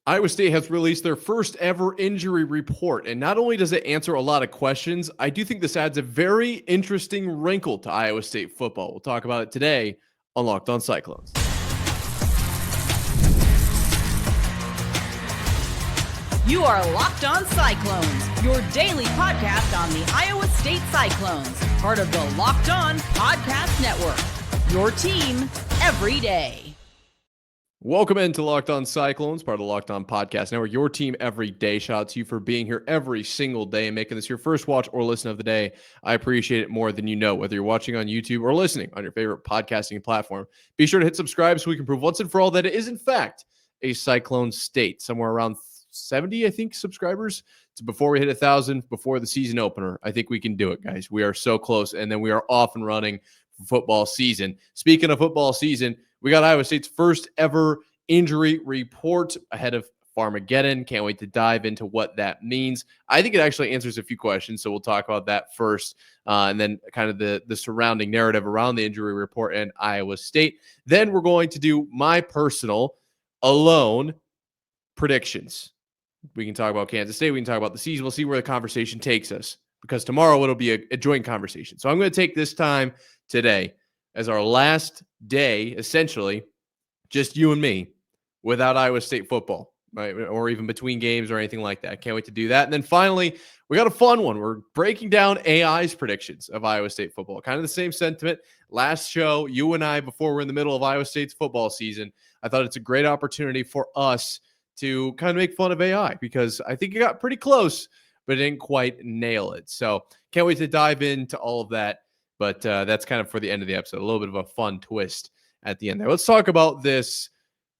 Iowa State has released their first ever injury report, and not only does it answer a lot of questions, I do think this adds a very interesting wrinkle to Iowa State football. We'll talk about it today on Locked On Cyclones. You are Locked On Cyclones, your daily podcast on the Iowa State Cyclones, part of the Locked On Podcast Network, your team every day. Welcome into Locked On Cyclones, part of the Locked On Podcast Network, your team every day. Shout out to you for being here every single day and making this your first watch or listen of the day. I appreciate it more than you know, whether you're watching on YouTube or listening on your favorite podcasting platform. Be sure to hit subscribe so we can prove once and for all that it is, in fact, a Cyclone state. Somewhere around 70, I think, subscribers. It's before we hit 1,000, before the season opener. I think we can do it, guys. We are so close, and then we are off and running for football season. Speaking of football season, we got Iowa State's first ever injury report ahead of Farmageddon. Can't wait to dive into what that means. I think it actually answers a few questions, so we'll talk about that first, and then kind of the surrounding narrative around the injury report and Iowa State. Then we're going to do my personal, alone predictions. We can talk about Kansas State. We can talk about the season. We'll see where the conversation takes us, because tomorrow it'll be a joint conversation. So I'm going to take this time today as our last day, essentially, just you and me, without Iowa State football, right? Or even between games or anything like that. Can't wait to do that. And then finally, we got a fun one. We're breaking down AI's predictions of Iowa State football. Kind of the same sentiment. Last show, you and I, before we're in the middle of Iowa State's football season, I thought it's a great opportunity for us to kind of make fun of AI, because I think it got pretty close, but didn't quite nail it. So can't wait to dive into all of that. But that's kind of for the end of the episode, a little bit of a fun twist at the end there. Let's talk about this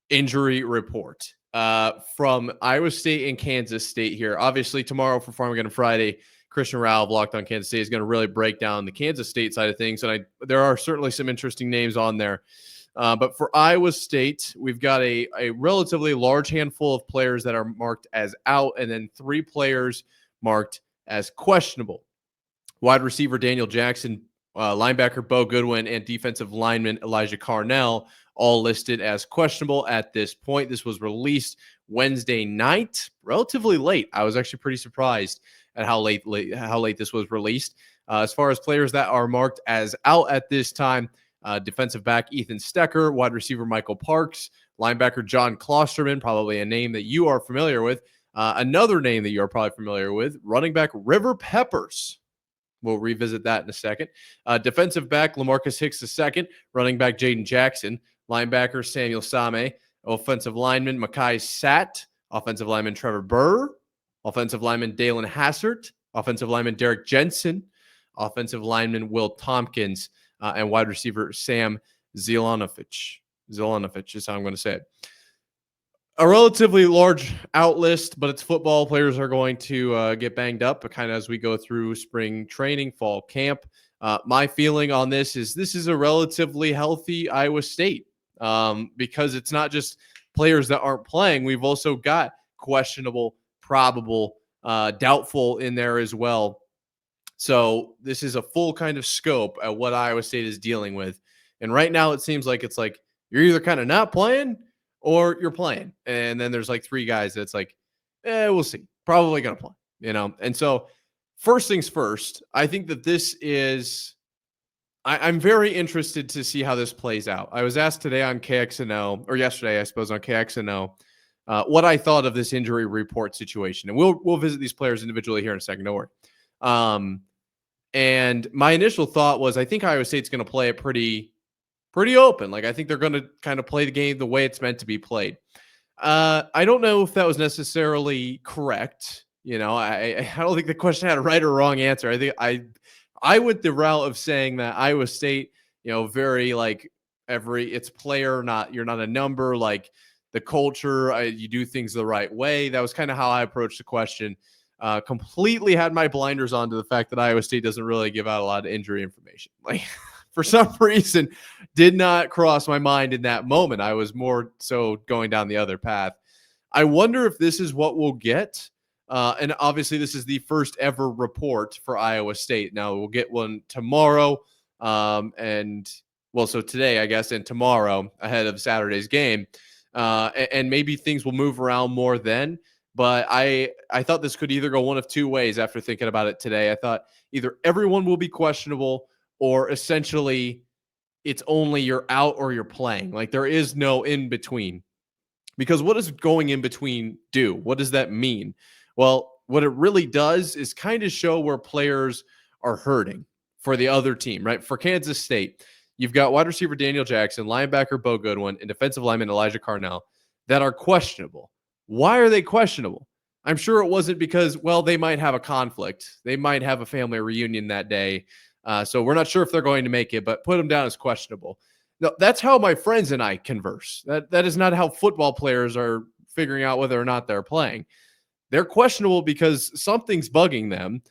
injury report from Iowa State and Kansas State here. Obviously, tomorrow for Farmageddon Friday, Christian Rao of Locked On Kansas State is going to really break down the Kansas State side of things. And there are certainly some interesting names on there. But for Iowa State, we've got a relatively large handful of players that are marked as out, and then 3 players marked as questionable. Wide receiver Daniel Jackson, linebacker Bo Goodwin, and defensive lineman Elijah Carnell, all listed as questionable at this point. This was released Wednesday night, relatively late. I was actually pretty surprised at how late this was released. As far as players that are marked as out at this time, defensive back Ethan Stecker, wide receiver Michael Parks, linebacker John Klosterman, probably a name that you are familiar with. Another name that you're probably familiar with, running back River Peppers. We'll revisit that in a second. Defensive back LaMarcus Hicks II, running back Jaden Jackson, linebacker Samuel Same, offensive lineman Makai Satt, offensive lineman Trevor Buhr, offensive lineman Dalen Hassert, offensive lineman Derek Jensen, offensive lineman Will Tompkins, and wide receiver Sam Zelanovic. Zelanovic is how I'm going to say it. A relatively large out list, but it's football. Players are going to get banged up kind of as we go through spring training, fall camp. My feeling on this is a relatively healthy Iowa State, because it's not just players that aren't playing. We've also got questionable, probable, doubtful in there as well. So this is a full kind of scope at what Iowa State is dealing with. And right now it seems like it's like you're either kind of not playing or you're playing. And then there's like 3 guys that's like, we'll see. Probably going to play, And so first things first, I think that this is I'm very interested to see how this plays out. I was asked today on KXNO, or yesterday, I suppose, on KXNO, what I thought of this injury report situation. And we'll visit these players individually here in a second. Don't worry. And my initial thought was, I think Iowa State's going to play it pretty open. Like, I think they're going to kind of play the game the way it's meant to be played. I don't know if that was necessarily correct. I don't think the question had a right or wrong answer. I think I went the route of saying that Iowa State, very like it's player, you're not a number, like the culture, you do things the right way. That was kind of how I approached the question. Completely had my blinders on to the fact that Iowa State doesn't really give out a lot of injury information. Like, for some reason, did not cross my mind in that moment. I was more so going down the other path. I wonder if this is what we'll get. And obviously, this is the first ever report for Iowa State. Now, we'll get one tomorrow. So today, I guess, and tomorrow ahead of Saturday's game. and maybe things will move around more then. But I thought this could either go one of two ways after thinking about it today. I thought either everyone will be questionable, or essentially it's only you're out or you're playing. Like there is no in between. Because what does going in between do? What does that mean? Well, what it really does is kind of show where players are hurting for the other team, right? For Kansas State, you've got wide receiver Daniel Jackson, linebacker Bo Goodwin, and defensive lineman Elijah Carnell that are questionable. Why are they questionable? I'm sure it wasn't because, well, they might have a conflict. They might have a family reunion that day. So we're not sure if they're going to make it, but put them down as questionable. No, that's how my friends and I converse. That is not how football players are figuring out whether or not they're playing. They're questionable because something's bugging them.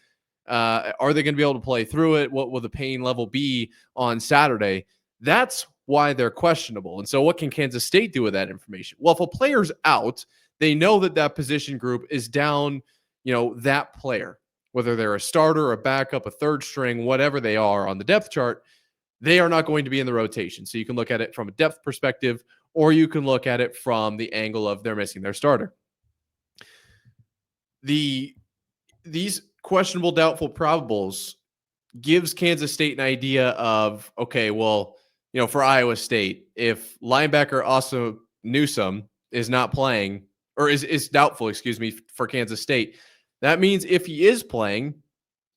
Are they going to be able to play through it? What will the pain level be on Saturday? That's why they're questionable. And so what can Kansas State do with that information? Well, if a player's out, they know that position group is down, that player, whether they're a starter, a backup, a third string, whatever they are on the depth chart, they are not going to be in the rotation. So you can look at it from a depth perspective, or you can look at it from the angle of they're missing their starter. These questionable, doubtful, probables gives Kansas State an idea of, okay, well, for Iowa State, if linebacker also Newsome is not playing, or is doubtful, for Kansas State, that means if he is playing,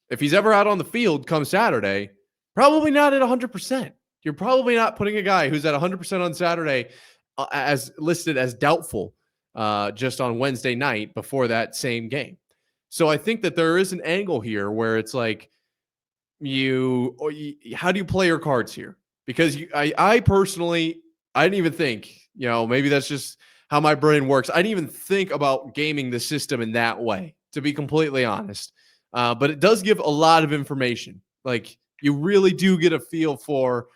if he's ever out on the field come Saturday, probably not at 100%. You're probably not putting a guy who's at 100% on Saturday as listed as doubtful just on Wednesday night before that same game. So I think that there is an angle here where it's like how do you play your cards here? Because I personally, I didn't even think, maybe that's just how my brain works. I didn't even think about gaming the system in that way, to be completely honest. But it does give a lot of information. Like, you really do get a feel for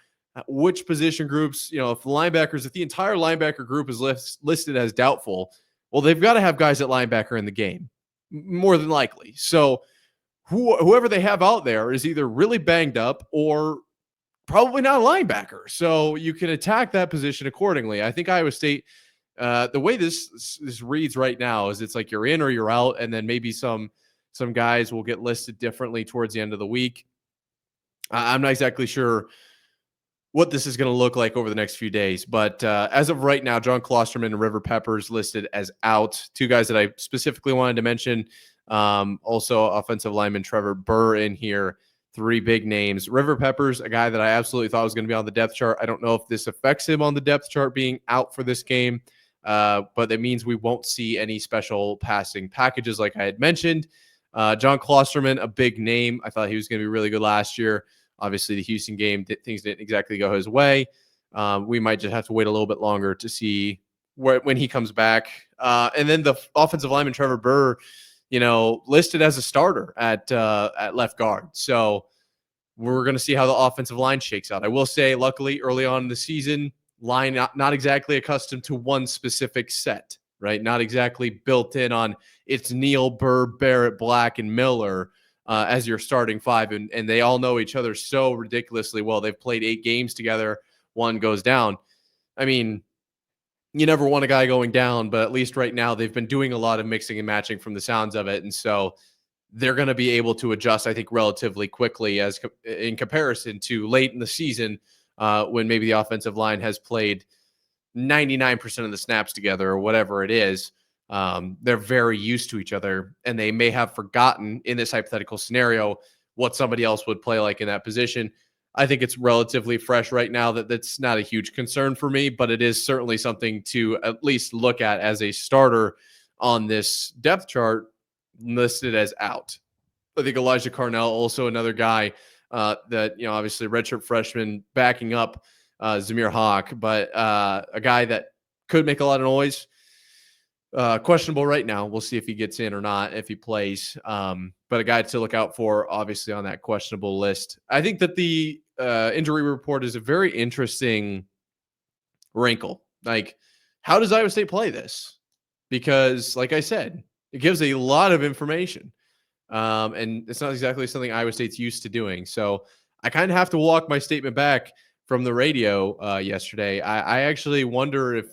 which position groups, if the entire linebacker group is listed as doubtful, well, they've got to have guys at linebacker in the game, more than likely. So whoever they have out there is either really banged up or probably not a linebacker. So you can attack that position accordingly. I think Iowa State, the way this reads right now is it's like you're in or you're out, and then maybe some guys will get listed differently towards the end of the week. I'm not exactly sure what this is going to look like over the next few days. But as of right now, John Klosterman and River Peppers listed as out. Two guys that I specifically wanted to mention. Also, offensive lineman Trevor Buhr in here. Three big names. River Peppers, a guy that I absolutely thought was going to be on the depth chart. I don't know if this affects him on the depth chart being out for this game, but it means we won't see any special passing packages like I had mentioned. John Klosterman, a big name. I thought he was going to be really good last year. Obviously, the Houston game, things didn't exactly go his way. We might just have to wait a little bit longer to see when he comes back. And then the offensive lineman, Trevor Buhr, listed as a starter at left guard. So we're going to see how the offensive line shakes out. I will say, luckily, early on in the season, line not exactly accustomed to one specific set, right? Not exactly built in on it's Neal, Buhr, Barrett, Black, and Miller as your starting five. And they all know each other so ridiculously well. They've played 8 games together. One goes down. I mean, you never want a guy going down, but at least right now they've been doing a lot of mixing and matching from the sounds of it. And so they're going to be able to adjust, I think, relatively quickly as in comparison to late in the season when maybe the offensive line has played 99% of the snaps together or whatever it is. They're very used to each other, and they may have forgotten in this hypothetical scenario what somebody else would play like in that position. I think it's relatively fresh right now. That's not a huge concern for me, but it is certainly something to at least look at as a starter on this depth chart listed as out. I think Alijah Carnell, also another guy that, obviously redshirt freshman backing up Zamir Hawk, but a guy that could make a lot of noise. Questionable right now. We'll see if he gets in or not, if he plays. But a guy to look out for, obviously, on that questionable list. I think that the injury report is a very interesting wrinkle. Like, how does Iowa State play this? Because, like I said, it gives a lot of information. And it's not exactly something Iowa State's used to doing. So I kind of have to walk my statement back from the radio yesterday. I actually wonder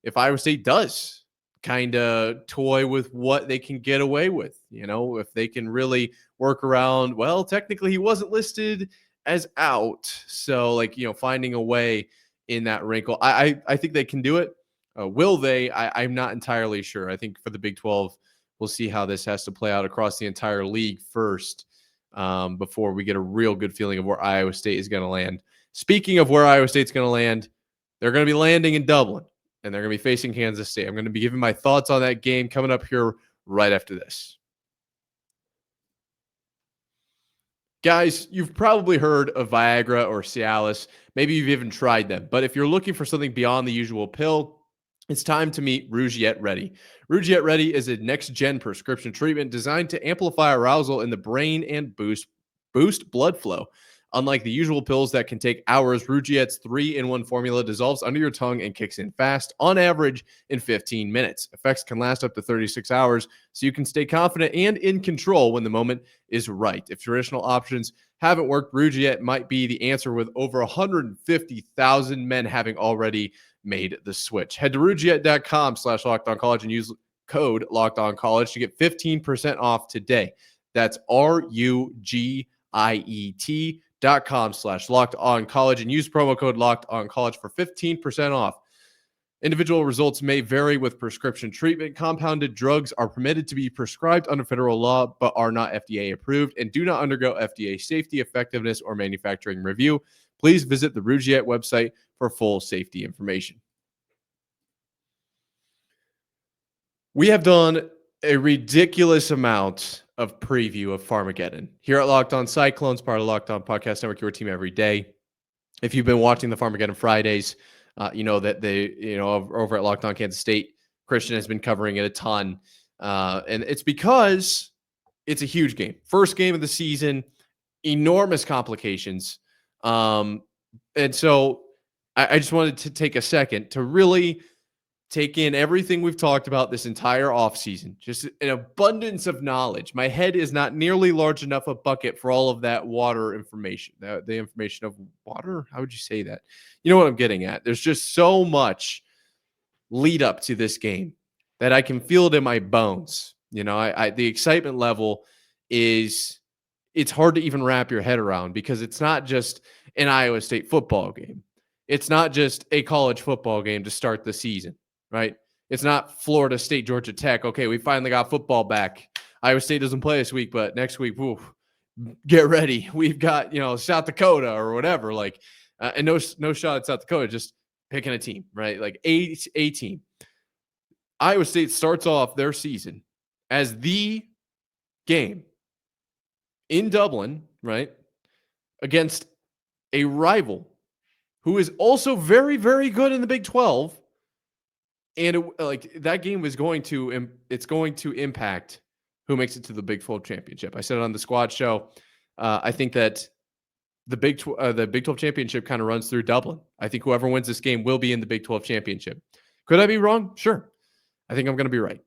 if Iowa State does kind of toy with what they can get away with, if they can really work around, well, technically he wasn't listed as out. So finding a way in that wrinkle, I think they can do it. Will they? I'm not entirely sure. I think for the Big 12, we'll see how this has to play out across the entire league first before we get a real good feeling of where Iowa State is going to land. Speaking of where Iowa State's going to land, they're going to be landing in Dublin, and they're going to be facing Kansas State. I'm going to be giving my thoughts on that game coming up here right after this. Guys, you've probably heard of Viagra or Cialis. Maybe you've even tried them. But if you're looking for something beyond the usual pill, it's time to meet Rougiette Ready. Rougiette Ready is a next-gen prescription treatment designed to amplify arousal in the brain and boost blood flow. Unlike the usual pills that can take hours, Rougiette's 3-in-1 formula dissolves under your tongue and kicks in fast, on average in 15 minutes. Effects can last up to 36 hours, so you can stay confident and in control when the moment is right. If traditional options haven't worked, Rougiette might be the answer, with over 150,000 men having already made the switch. Head to rougiette.com/lockedoncollege and use code lockedoncollege to get 15% off today. That's RUGIET.com/lockedoncollege and use promo code lockedoncollege for 15% off. Individual results may vary with prescription treatment. Compounded drugs are permitted to be prescribed under federal law but are not FDA approved and do not undergo FDA safety, effectiveness, or manufacturing review. Please visit the Rougiette website for full safety information. We have done a ridiculous amount of preview of Farmageddon here at Locked On Cyclones, part of the Locked On Podcast Network, your team every day. If you've been watching the Farmageddon Fridays, you know that over at Locked On Kansas State, Christian has been covering it a ton. And it's because it's a huge game. First game of the season, enormous complications. And so I just wanted to take a second to really take in everything we've talked about this entire offseason. Just an abundance of knowledge. My head is not nearly large enough a bucket for all of that water information. The information of water? How would you say that? You know what I'm getting at. There's just so much lead up to this game that I can feel it in my bones. The excitement level is, it's hard to even wrap your head around, because it's not just an Iowa State football game. It's not just a college football game to start the season, right? It's not Florida State, Georgia Tech. Okay, we finally got football back. Iowa State doesn't play this week, but next week, get ready. We've got, South Dakota or whatever. And no shot at South Dakota, just picking a team, right? Like a team. Iowa State starts off their season as the game in Dublin, right, against a rival who is also very, very good in the Big 12. And that game is going to impact who makes it to the Big 12 championship. I said it on the squad show. I think that the Big 12 championship kind of runs through Dublin. I think whoever wins this game will be in the Big 12 championship. Could I be wrong? Sure. I think I'm going to be right.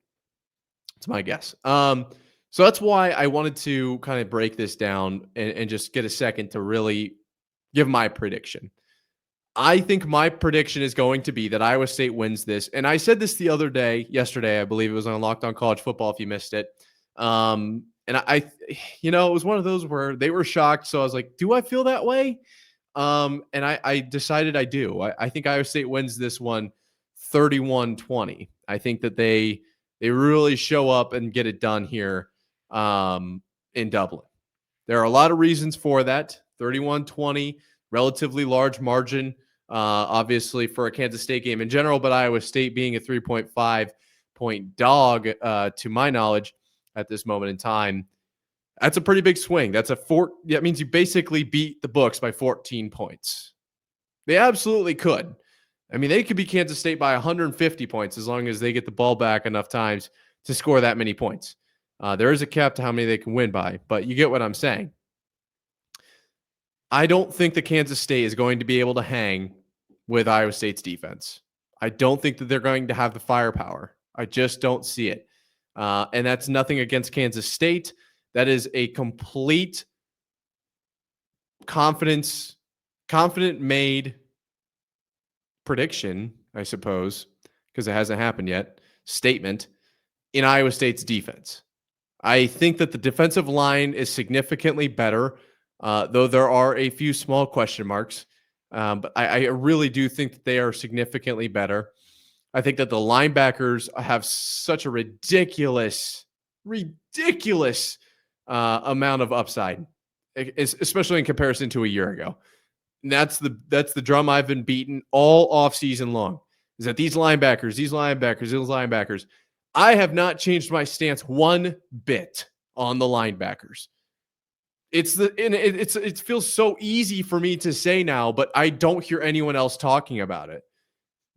It's my guess. So that's why I wanted to kind of break this down and just get a second to really give my prediction. I think my prediction is going to be that Iowa State wins this. And I said this yesterday, I believe it was on Locked On College Football, if you missed it. And it was one of those where they were shocked. So I was like, do I feel that way? And I decided I do. I think Iowa State wins this one 31-20. I think that they really show up and get it done here in Dublin. There are a lot of reasons for that. 31-20, relatively large margin, obviously, for a Kansas State game in general, but Iowa State being a 3.5-point dog, to my knowledge, at this moment in time, that's a pretty big swing. That means you basically beat the books by 14 points. They absolutely could. I mean, they could beat Kansas State by 150 points as long as they get the ball back enough times to score that many points. There is a cap to how many they can win by, but you get what I'm saying. I don't think that Kansas State is going to be able to hang with Iowa State's defense. I don't think that they're going to have the firepower. I just don't see it. And that's nothing against Kansas State. That is a complete confident made prediction, I suppose, because it hasn't happened yet, statement in Iowa State's defense. I think that the defensive line is significantly better, though there are a few small question marks. But I really do think that they are significantly better. I think that the linebackers have such a ridiculous amount of upside, especially in comparison to a year ago. And that's the drum I've been beating all offseason long, is that these linebackers. I have not changed my stance one bit on the linebackers. It feels so easy for me to say now, but I don't hear anyone else talking about it.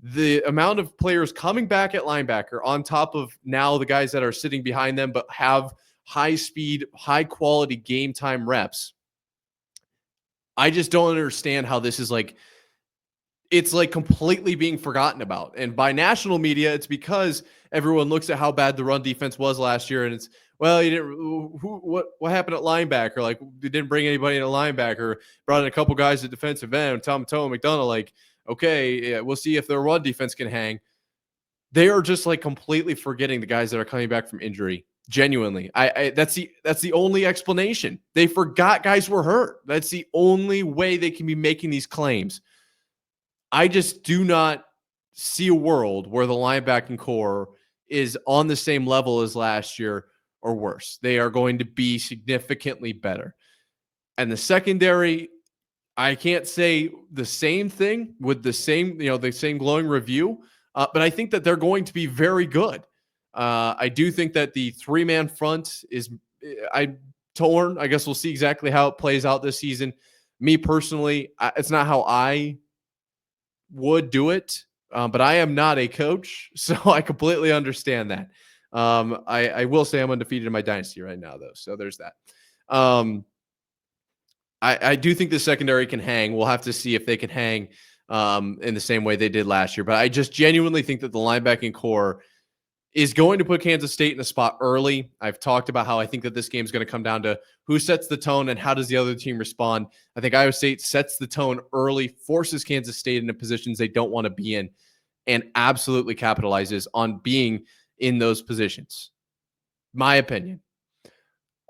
The amount of players coming back at linebacker on top of now the guys that are sitting behind them but have high speed, high quality game time reps. I just don't understand how this is it's like completely being forgotten about. And by national media, it's because everyone looks at how bad the run defense was last year, and it's, well, you didn't. What happened at linebacker? Like, you didn't bring anybody in a linebacker. Brought in a couple guys at defensive end. Tom McDonough, like, okay, yeah, we'll see if their run defense can hang. They are just like completely forgetting the guys that are coming back from injury. Genuinely, that's the only explanation. They forgot guys were hurt. That's the only way they can be making these claims. I just do not see a world where the linebacking core is on the same level as last year or worse. They are going to be significantly better. And the secondary, I can't say the same thing with the same glowing review, but I think that they're going to be very good. I do think that the three-man front is torn. I guess we'll see exactly how it plays out this season. Me personally, it's not how I would do it, but I am not a coach, so I completely understand that. I will say I'm undefeated in my dynasty right now, though, so there's that. I do think the secondary can hang. We'll have to see if they can hang in the same way they did last year, but I just genuinely think that the linebacking core is going to put Kansas State in a spot early. I've talked about how I think that this game is going to come down to who sets the tone and how does the other team respond. I think Iowa State sets the tone early, forces Kansas State into positions they don't want to be in, and absolutely capitalizes on being in those positions. My opinion.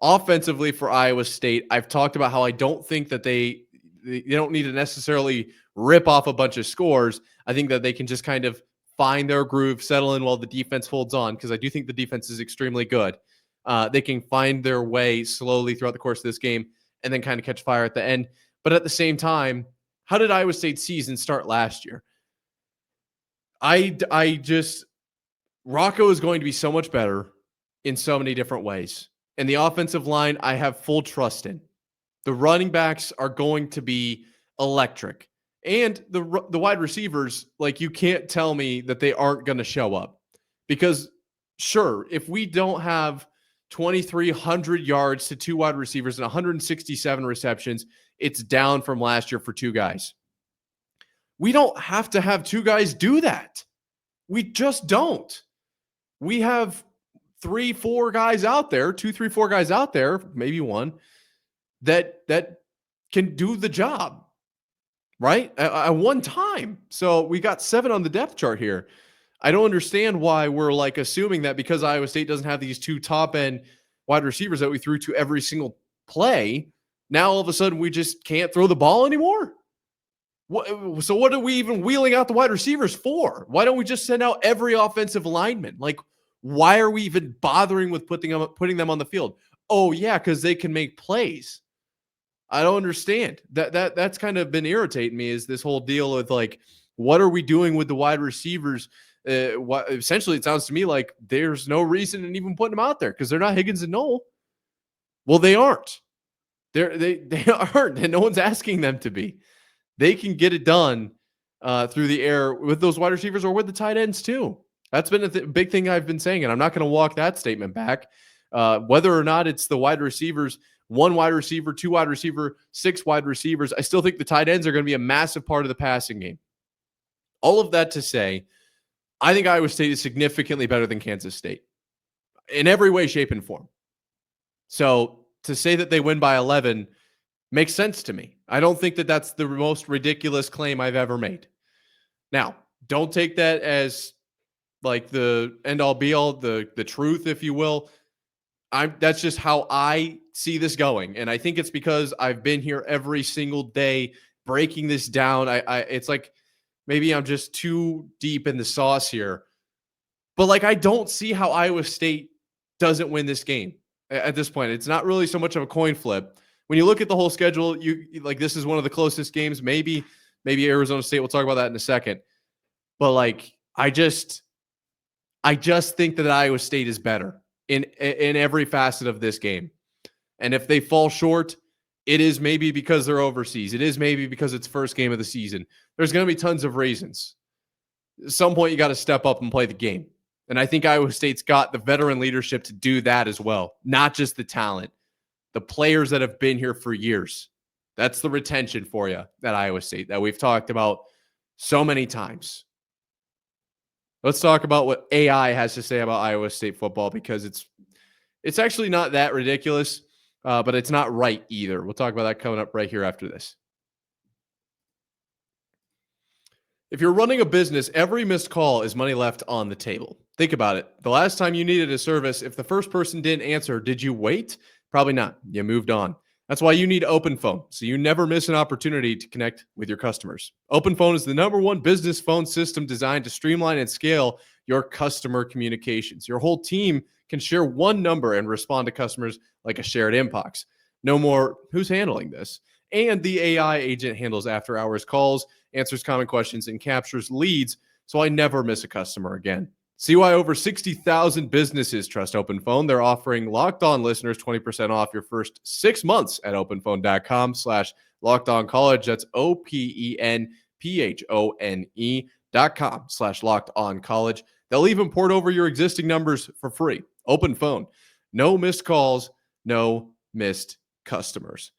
Offensively for Iowa State, I've talked about how I don't think that they don't need to necessarily rip off a bunch of scores. I think that they can just kind of find their groove, settle in while the defense holds on, because I do think the defense is extremely good. They can find their way slowly throughout the course of this game and then kind of catch fire at the end. But at the same time, how did Iowa State's season start last year? Rocco is going to be so much better in so many different ways. And the offensive line, I have full trust in. The running backs are going to be electric. And the wide receivers, like, you can't tell me that they aren't going to show up. Because, sure, if we don't have 2,300 yards to two wide receivers and 167 receptions, it's down from last year for two guys. We don't have to have two guys do that. We just don't. We have 3-4 guys out there, 2-3-4 guys out there, maybe one, that can do the job. Right? At one time. So we got 7 on the depth chart here. I don't understand why we're like assuming that because Iowa State doesn't have these two top end wide receivers that we threw to every single play, now all of a sudden we just can't throw the ball anymore. So what are we even wheeling out the wide receivers for? Why don't we just send out every offensive lineman? Like, why are we even bothering with putting them on the field? Oh yeah, because they can make plays. I don't understand. That's kind of been irritating me, is this whole deal with, like, what are we doing with the wide receivers? Essentially, it sounds to me like there's no reason in even putting them out there because they're not Higgins and Noel. Well, they aren't. They aren't, and no one's asking them to be. They can get it done through the air with those wide receivers or with the tight ends too. That's been a big thing I've been saying, and I'm not going to walk that statement back. Whether or not it's the wide receivers, 1 wide receiver, 2 wide receiver, 6 wide receivers, I still think the tight ends are going to be a massive part of the passing game. All of that to say, I think Iowa State is significantly better than Kansas State in every way, shape, and form. So to say that they win by 11 makes sense to me. I don't think that that's the most ridiculous claim I've ever made. Now, don't take that as like the end all be all, the truth, if you will. That's just how I see this going. And I think it's because I've been here every single day breaking this down. It's like maybe I'm just too deep in the sauce here. But like I don't see how Iowa State doesn't win this game at this point. It's not really so much of a coin flip. When you look at the whole schedule, you like this is one of the closest games. Maybe Arizona State. We'll talk about that in a second. But like I just think that Iowa State is better in every facet of this game. And if they fall short, it is maybe because they're overseas. It is maybe because it's first game of the season. There's going to be tons of reasons. At some point, you got to step up and play the game. And I think Iowa State's got the veteran leadership to do that as well, not just the talent, the players that have been here for years. That's the retention for you at Iowa State that we've talked about so many times. Let's talk about what AI has to say about Iowa State football, because it's actually not that ridiculous, but it's not right either. We'll talk about that coming up right here after this. If you're running a business, every missed call is money left on the table. Think about it. The last time you needed a service, if the first person didn't answer, did you wait? Probably not. You moved on. That's why you need Open Phone, so you never miss an opportunity to connect with your customers. Open Phone is the #1 business phone system designed to streamline and scale your customer communications. Your whole team can share one number and respond to customers like a shared inbox. No more, who's handling this? And the AI agent handles after-hours calls, answers common questions, and captures leads, so I never miss a customer again. See why over 60,000 businesses trust Open Phone. They're offering Locked On listeners 20% off your first 6 months at openphone.com/lockedoncollege. That's OPENPHONE.com/lockedoncollege. They'll even port over your existing numbers for free. Open Phone. No missed calls, no missed customers.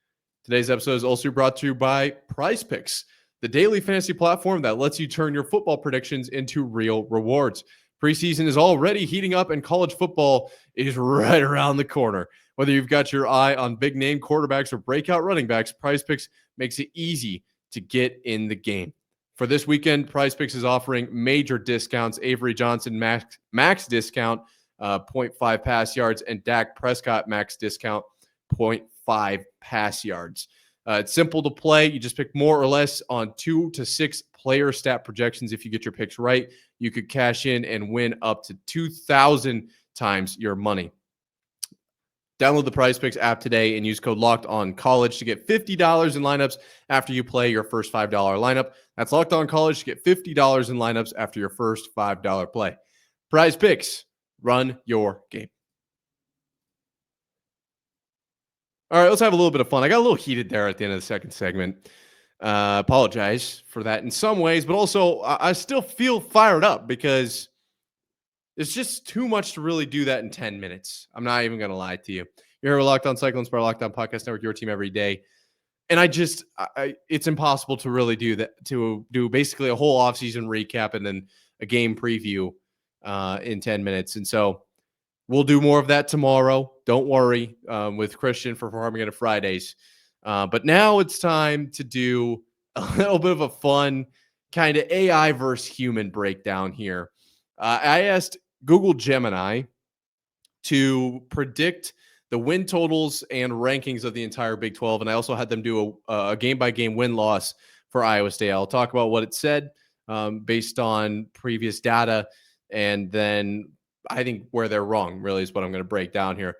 Today's episode is also brought to you by Prize Picks, the daily fantasy platform that lets you turn your football predictions into real rewards. Preseason is already heating up and college football is right around the corner. Whether you've got your eye on big name quarterbacks or breakout running backs, Prize Picks makes it easy to get in the game. For this weekend, Prize Picks is offering major discounts. Avery Johnson max discount, 0.5 pass yards, and Dak Prescott max discount, 0.5 pass yards. It's simple to play. You just pick more or less on 2 to 6 player stat projections. If you get your picks right, you could cash in and win up to 2,000 times your money. Download the Prize Picks app today and use code LOCKEDONCollege to get $50 in lineups after you play your first $5 lineup. That's Locked On College to get $50 in lineups after your first $5 play. Prize Picks, run your game. All right, let's have a little bit of fun. I got a little heated there at the end of the second segment. Apologize for that in some ways, but also I still feel fired up because it's just too much to really do that in 10 minutes. I'm not even going to lie to you. You're here with Locked On Cyclones, part of Locked On Podcast Network, your team every day. And it's impossible to really do that, to do basically a whole offseason recap and then a game preview in 10 minutes. And so we'll do more of that tomorrow. Don't worry, with Christian for Farmageddon Fridays. But now it's time to do a little bit of a fun kind of AI versus human breakdown here. I asked Google Gemini to predict the win totals and rankings of the entire Big 12, and I also had them do a game-by-game win-loss for Iowa State. I'll talk about what it said based on previous data, and then I think where they're wrong really is what I'm going to break down here.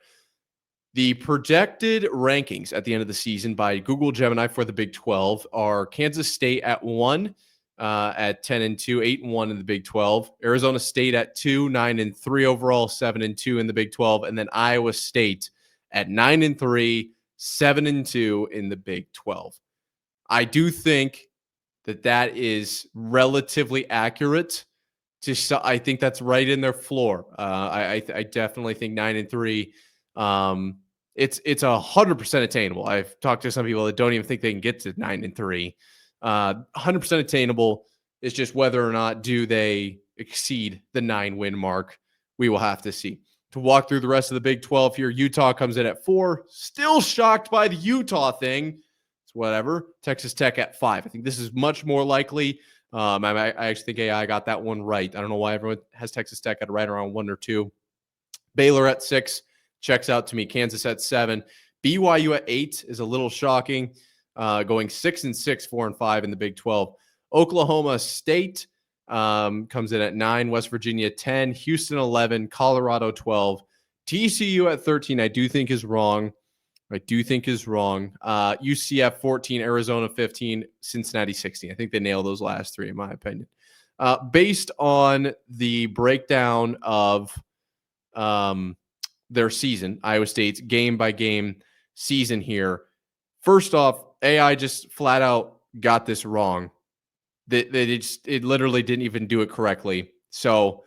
The projected rankings at the end of the season by Google Gemini for the Big 12 are Kansas State at 1, at 10-2, 8-1 in the Big 12. Arizona State at 2, 9-3 overall, 7-2 in the Big 12, and then Iowa State at 9-3, 7-2 in the Big 12. I do think that is relatively accurate. I think that's right in their floor. I definitely think 9-3. It's 100% attainable. I've talked to some people that don't even think they can get to 9-3. 100% attainable. It's just whether or not do they exceed the 9-win mark. We will have to see. To walk through the rest of the Big 12 here, Utah comes in at 4. Still shocked by the Utah thing. It's whatever. Texas Tech at 5. I think this is much more likely. I actually think AI got that one right. I don't know why everyone has Texas Tech at right around 1 or 2. Baylor at 6 checks out to me. Kansas at 7. BYU at 8 is a little shocking, going 6-6, 4-5 in the Big 12. Oklahoma State comes in at 9. West Virginia 10. Houston 11. Colorado 12. TCU at 13 I do think is wrong. UCF 14, Arizona 15, Cincinnati 16. I think they nail those last 3 in my opinion. Based on the breakdown of their season, Iowa State's game by game season here. First off, AI just flat out got this wrong. It literally didn't even do it correctly. So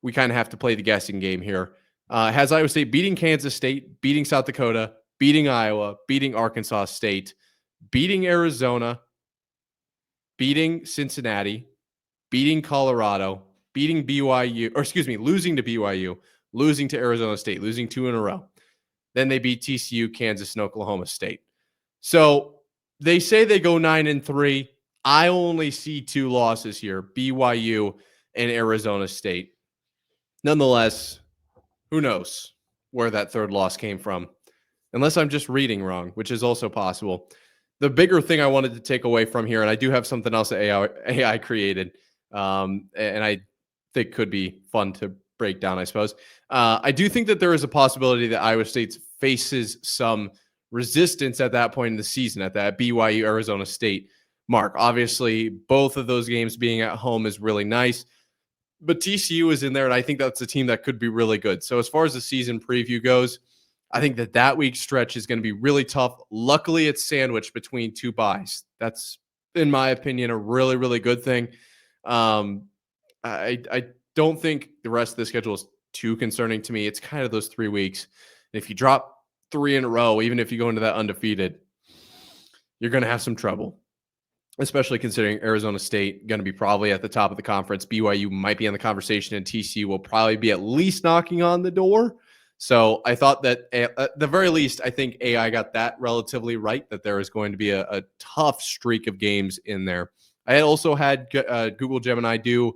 we kind of have to play the guessing game here. Has Iowa State beating Kansas State, beating South Dakota, beating Iowa, beating Arkansas State, beating Arizona, beating Cincinnati, beating Colorado, beating BYU, or excuse me, losing to BYU, losing to Arizona State, losing 2 in a row. Then they beat TCU, Kansas, and Oklahoma State. So they say they go 9-3. I only see 2 losses here, BYU and Arizona State. Nonetheless, who knows where that 3rd loss came from? Unless I'm just reading wrong, which is also possible. The bigger thing I wanted to take away from here, and I do have something else that AI created, and I think could be fun to break down, I suppose. I do think that there is a possibility that Iowa State faces some resistance at that point in the season, at that BYU Arizona State mark. Obviously, both of those games being at home is really nice, but TCU is in there, and I think that's a team that could be really good. So as far as the season preview goes, I think that week stretch is going to be really tough. Luckily, it's sandwiched between 2 byes. That's, in my opinion, a really, really good thing. I don't think the rest of the schedule is too concerning to me. It's kind of those 3 weeks. And if you drop 3 in a row, even if you go into that undefeated, you're going to have some trouble, especially considering Arizona State going to be probably at the top of the conference. BYU might be in the conversation, and TCU will probably be at least knocking on the door. So I thought that at the very least, I think AI got that relatively right, that there is going to be a tough streak of games in there. I had also had Google Gemini do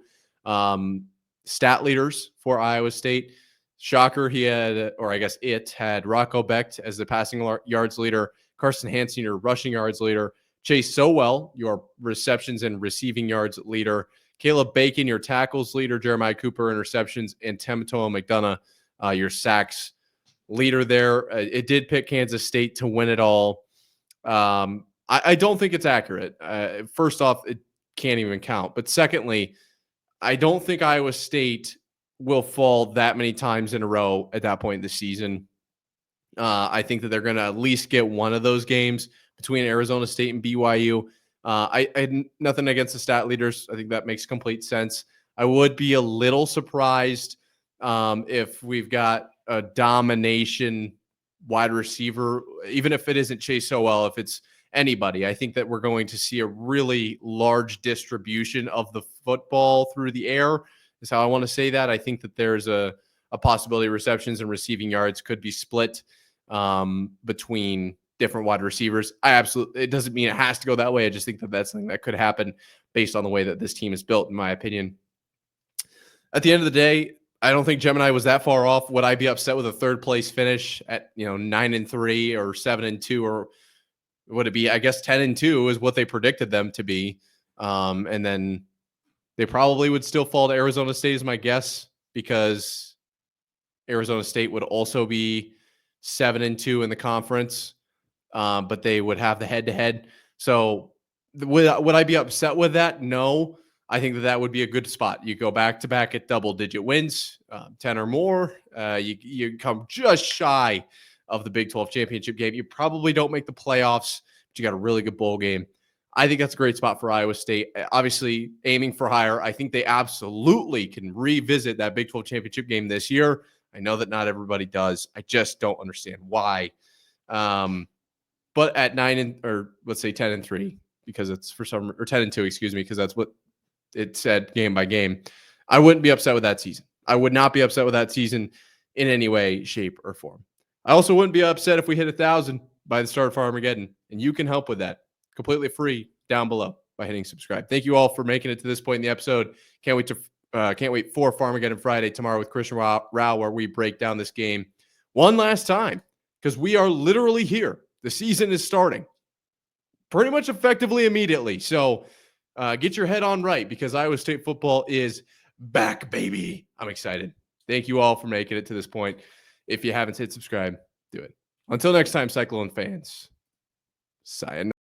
stat leaders for Iowa State. Shocker, he had, or I guess it had Rocco Becht as the passing yards leader, Carson Hansen, your rushing yards leader, Chase Sowell, your receptions and receiving yards leader, Caleb Bacon, your tackles leader, Jeremiah Cooper, interceptions, and Temitoa McDonough, your sacks leader there. It did pick Kansas State to win it all. I don't think it's accurate. First off, it can't even count. But secondly, I don't think Iowa State will fall that many times in a row at that point in the season. I think that they're going to at least get one of those games between Arizona State and BYU. I had nothing against the stat leaders. I think that makes complete sense. I would be a little surprised if we've got a domination wide receiver, even if it isn't Chase Sowell, if it's anybody. I think that we're going to see a really large distribution of the football through the air, is how I want to say that. I think that there's a possibility receptions and receiving yards could be split between different wide receivers. It doesn't mean it has to go that way. I just think that that's something that could happen based on the way that this team is built, in my opinion. At the end of the day, I don't think Gemini was that far off. Would I be upset with a 3rd place finish at 9-3 or 7-2, or would it be, I guess 10-2 is what they predicted them to be, and then they probably would still fall to Arizona State is my guess, because Arizona State would also be 7-2 in the conference, but they would have the head-to-head. So would I be upset with that? No. I think that would be a good spot. You go back-to-back at double-digit wins, 10 or more. You come just shy of the Big 12 championship game. You probably don't make the playoffs, but you got a really good bowl game. I think that's a great spot for Iowa State. Obviously, aiming for higher. I think they absolutely can revisit that Big 12 championship game this year. I know that not everybody does. I just don't understand why. But at 10-3, because it's or 10-2, excuse me, because that's what it said game by game. I wouldn't be upset with that season. I would not be upset with that season in any way, shape, or form. I also wouldn't be upset if we hit 1,000 by the start of Farmageddon, and you can help with that completely free down below by hitting subscribe. Thank you all for making it to this point in the episode. Can't wait for Farmageddon Friday tomorrow with Christian Rao, where we break down this game one last time, because we are literally here. The season is starting pretty much effectively immediately. So get your head on right, because Iowa State football is back, baby. I'm excited. Thank you all for making it to this point. If you haven't hit subscribe, do it. Until next time, Cyclone fans, sayonara.